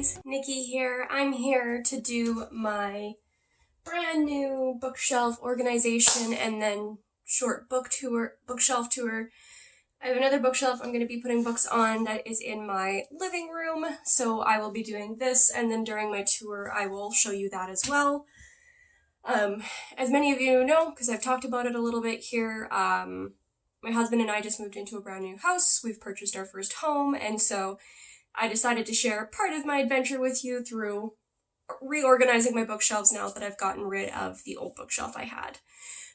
guys, Nikki here. I'm here to do my brand new bookshelf organization and then short bookshelf tour. I have another bookshelf I'm going to be putting books on that is in my living room, so I will be doing this, and then during my tour I will show you that as well. As many of you know, because I've talked about it a little bit here, my husband and I just moved into a brand new house. We've purchased our first home, and so I decided to share part of my adventure with you through reorganizing my bookshelves now that I've gotten rid of the old bookshelf I had.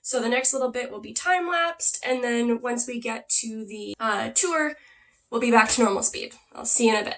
So the next little bit will be time-lapsed, and then once we get to the tour, we'll be back to normal speed. I'll see you in a bit.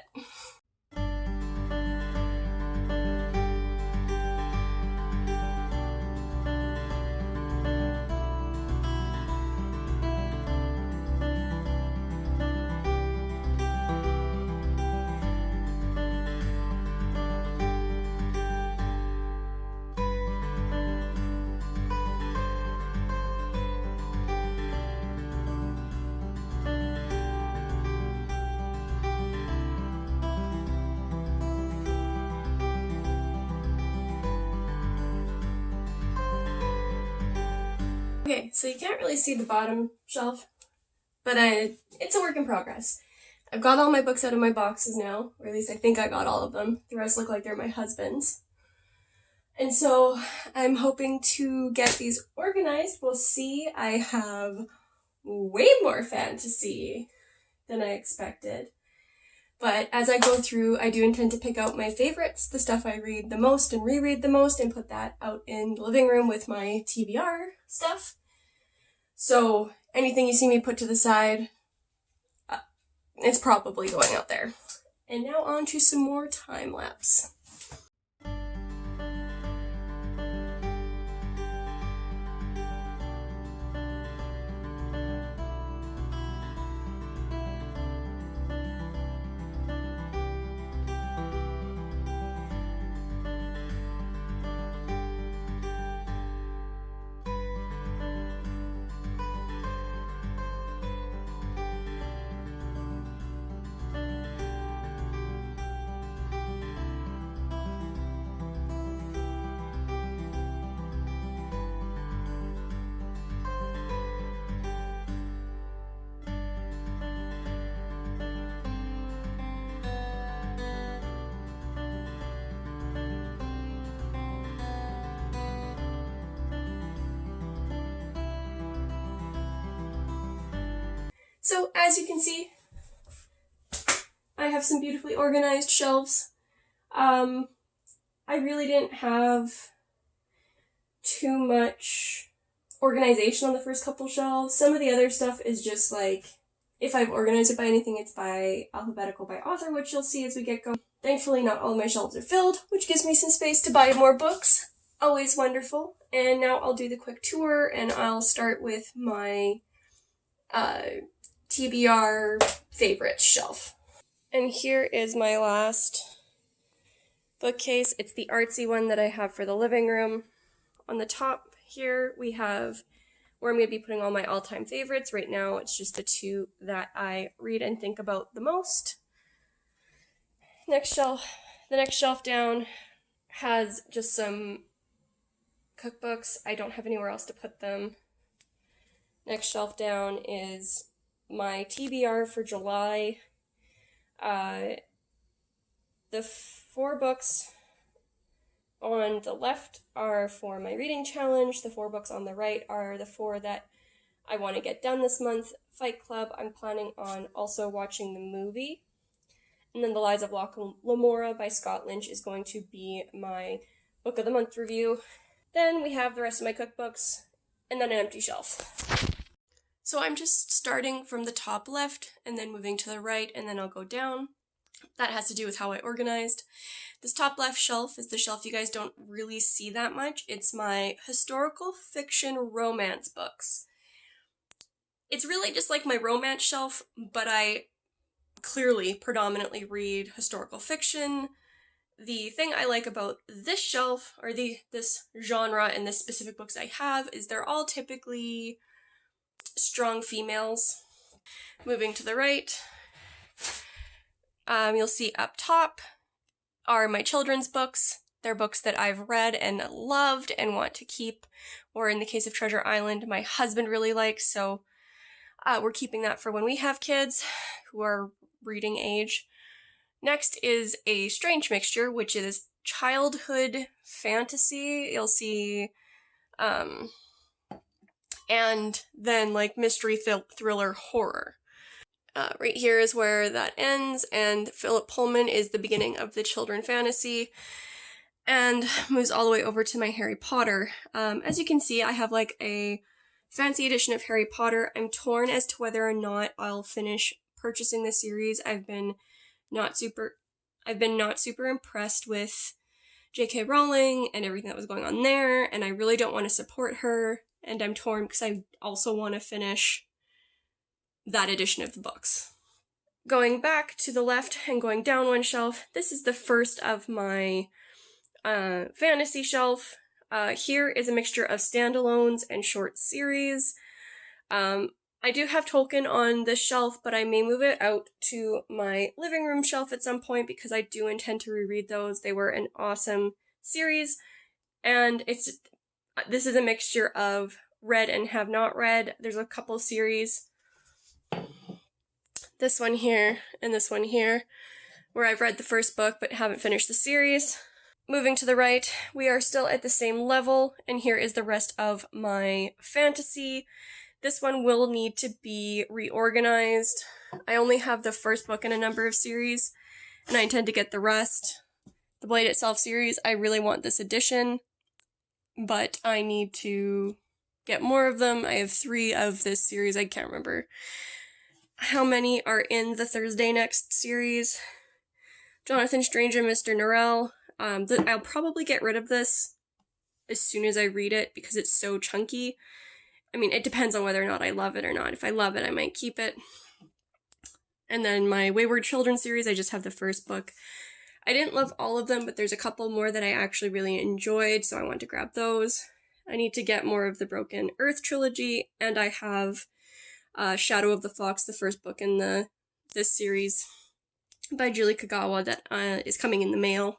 Okay, so you can't really see the bottom shelf, but it's a work in progress. I've got all my books out of my boxes now, or at least I think I got all of them. The rest look like they're my husband's. And so I'm hoping to get these organized. We'll see. I have way more fantasy than I expected. But as I go through, I do intend to pick out my favorites, the stuff I read the most and reread the most, and put that out in the living room with my TBR stuff. So anything you see me put to the side, it's probably going out there. And now on to some more time lapse. So as you can see, I have some beautifully organized shelves. I really didn't have too much organization on the first couple shelves. Some of the other stuff is just like, if I've organized it by anything, it's by alphabetical by author, which you'll see as we get going. Thankfully, not all of my shelves are filled, which gives me some space to buy more books. Always wonderful. And now I'll do the quick tour, and I'll start with my TBR favorites shelf. And here is my last bookcase. It's the artsy one that I have for the living room. On the top here we have where I'm going to be putting all my all-time favorites. Right now it's just the two that I read and think about the most. The next shelf down has just some cookbooks. I don't have anywhere else to put them. Next shelf down is my TBR for July. The 4 books on the left are for my reading challenge. The 4 books on the right are the 4 that I want to get done this month. Fight Club, I'm planning on also watching the movie. And then The Lies of Locke Lamora by Scott Lynch is going to be my book of the month review. Then we have the rest of my cookbooks, and then an empty shelf. So I'm just starting from the top left and then moving to the right, and then I'll go down. That has to do with how I organized. This top left shelf is the shelf you guys don't really see that much. It's my historical fiction romance books. It's really just like my romance shelf, but I clearly predominantly read historical fiction. The thing I like about this shelf, or this genre and the specific books I have, is they're all typically strong females. Moving to the right, you'll see up top are my children's books. They're books that I've read and loved and want to keep, or in the case of Treasure Island, my husband really likes, so we're keeping that for when we have kids who are reading age. Next is a strange mixture, which is childhood fantasy. You'll see, and then like mystery thriller horror. Right here is where that ends, and Philip Pullman is the beginning of the children fantasy, and moves all the way over to my Harry Potter. As you can see, I have like a fancy edition of Harry Potter. I'm torn as to whether or not I'll finish purchasing the series. I've been not super impressed with J.K. Rowling and everything that was going on there, and I really don't want to support her, and I'm torn because I also want to finish that edition of the books. Going back to the left and going down one shelf, this is the first of my fantasy shelf. Here is a mixture of standalones and short series. I do have Tolkien on this shelf, but I may move it out to my living room shelf at some point because I do intend to reread those. They were an awesome series, and this is a mixture of read and have not read. There's a couple series, this one here and this one here, where I've read the first book but haven't finished the series. Moving to the right, we are still at the same level, and here is the rest of my fantasy. This one will need to be reorganized. I only have the first book in a number of series, and I intend to get the rest. The Blade Itself series, I really want this edition, but I need to get more of them. I have 3 of this series. I can't remember how many are in the Thursday Next series. Jonathan Strange and Mr. Norrell. I'll probably get rid of this as soon as I read it because it's so chunky. I mean, it depends on whether or not I love it or not. If I love it, I might keep it. And then my Wayward Children series, I just have the first book. I didn't love all of them, but there's a couple more that I actually really enjoyed, so I want to grab those. I need to get more of the Broken Earth trilogy, and I have Shadow of the Fox, the first book in this series by Julie Kagawa that is coming in the mail.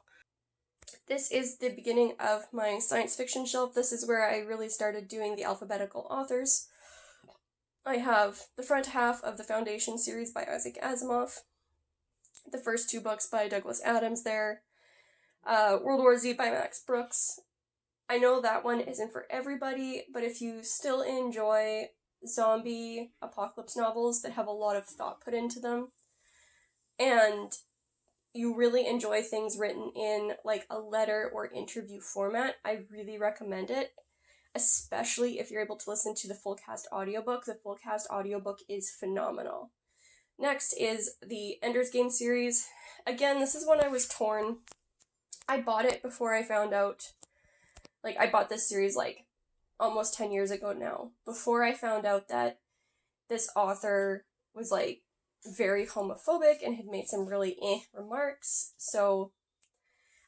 This is the beginning of my science fiction shelf. This is where I really started doing the alphabetical authors. I have the front half of the Foundation series by Isaac Asimov, the first 2 books by Douglas Adams there, World War Z by Max Brooks. I know that one isn't for everybody, but if you still enjoy zombie apocalypse novels that have a lot of thought put into them, and you really enjoy things written in like a letter or interview format, I really recommend it, especially if you're able to listen to the full cast audiobook. The full cast audiobook is phenomenal. Next is the Ender's Game series. Again, this is one I was torn. I bought it before I found out, I bought this series almost 10 years ago now, before I found out that this author was very homophobic and had made some really remarks. So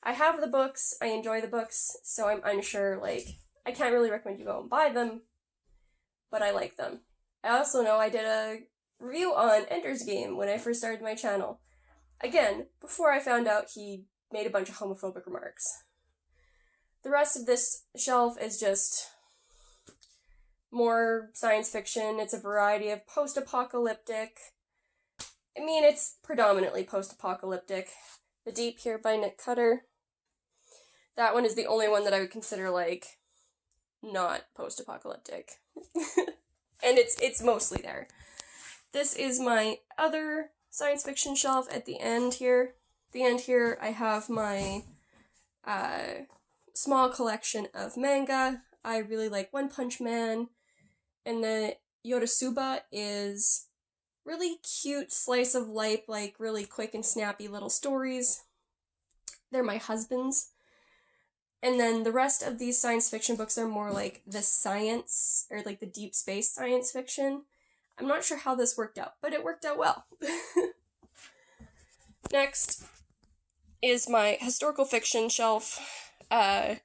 I have the books, I enjoy the books, so I'm unsure, I can't really recommend you go and buy them, but I like them. I also know I did a review on Ender's Game when I first started my channel. Again, before I found out he made a bunch of homophobic remarks. The rest of this shelf is just more science fiction. It's a variety of post-apocalyptic. I mean, it's predominantly post-apocalyptic. The Deep here by Nick Cutter. That one is the only one that I would consider, not post-apocalyptic. And it's mostly there. This is my other science fiction shelf at the end here. At the end here, I have my small collection of manga. I really like One Punch Man. And the Yorusuba is really cute slice of life, really quick and snappy little stories. They're my husband's. And then the rest of these science fiction books are more the science, or the deep space science fiction. I'm not sure how this worked out, but it worked out well. Next is my historical fiction shelf. As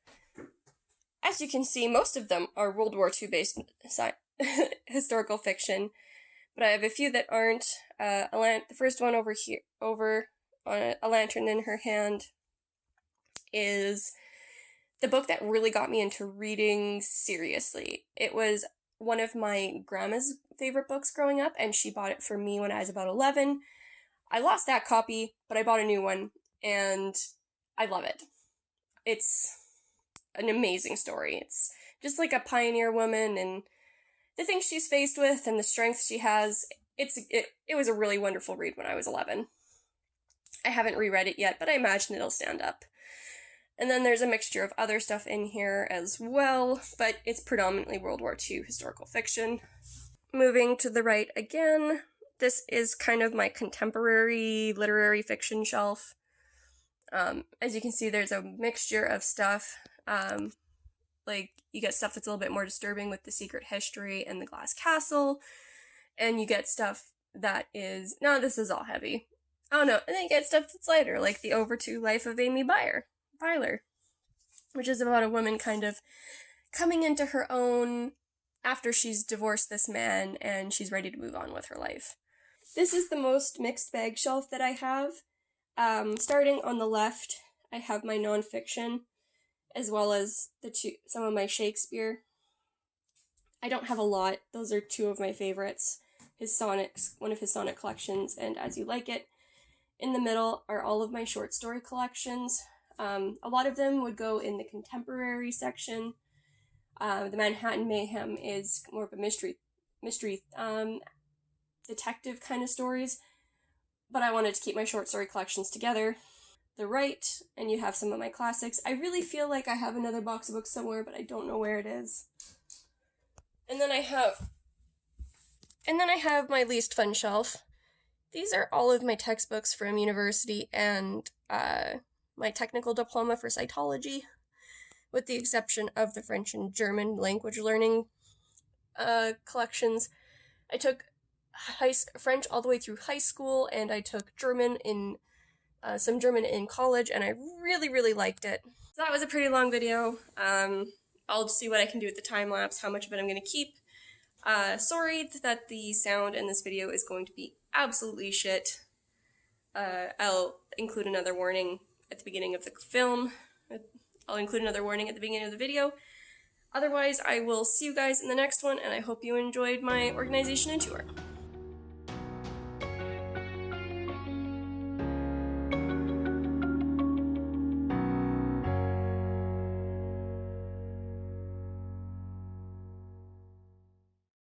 you can see, most of them are World War II based historical fiction. But I have a few that aren't. The first one over here, on a lantern in her hand. is the book that really got me into reading seriously. It was one of my grandma's favorite books growing up, and she bought it for me when I was about 11. I lost that copy, but I bought a new one, and I love it. It's an amazing story. It's just like a pioneer woman and the things she's faced with and the strength she has. It was a really wonderful read when I was 11. I haven't reread it yet, but I imagine it'll stand up. And then there's a mixture of other stuff in here as well, but it's predominantly World War II historical fiction. Moving to the right again, this is kind of my contemporary literary fiction shelf. As you can see, there's a mixture of stuff. Like, you get stuff that's a little bit more disturbing with The Secret History and The Glass Castle, and you get stuff that is, no, this is all heavy. Oh no, and then you get stuff that's lighter, like The Over to Life of Amy Byler, which is about a woman kind of coming into her own after she's divorced this man and she's ready to move on with her life. This is the most mixed bag shelf that I have. Starting on the left, I have my nonfiction, as well as some of my Shakespeare. I don't have a lot. Those are two of my favorites. His sonnets, one of his sonnet collections, and As You Like It. In the middle are all of my short story collections. A lot of them would go in the contemporary section. The Manhattan Mayhem is more of a mystery detective kind of stories, but I wanted to keep my short story collections together. The right, and you have some of my classics. I really feel like I have another box of books somewhere, but I don't know where it is. And then I have my least fun shelf. These are all of my textbooks from university and my technical diploma for cytology, with the exception of the French and German language learning collections. I took French all the way through high school, and I took German in some German in college, and I really, really liked it. So that was a pretty long video. I'll see what I can do with the time lapse, how much of it I'm going to keep. Sorry that the sound in this video is going to be absolutely shit. I'll include another warning at the beginning of the film. I'll include another warning at the beginning of the video. Otherwise, I will see you guys in the next one, and I hope you enjoyed my organization and tour.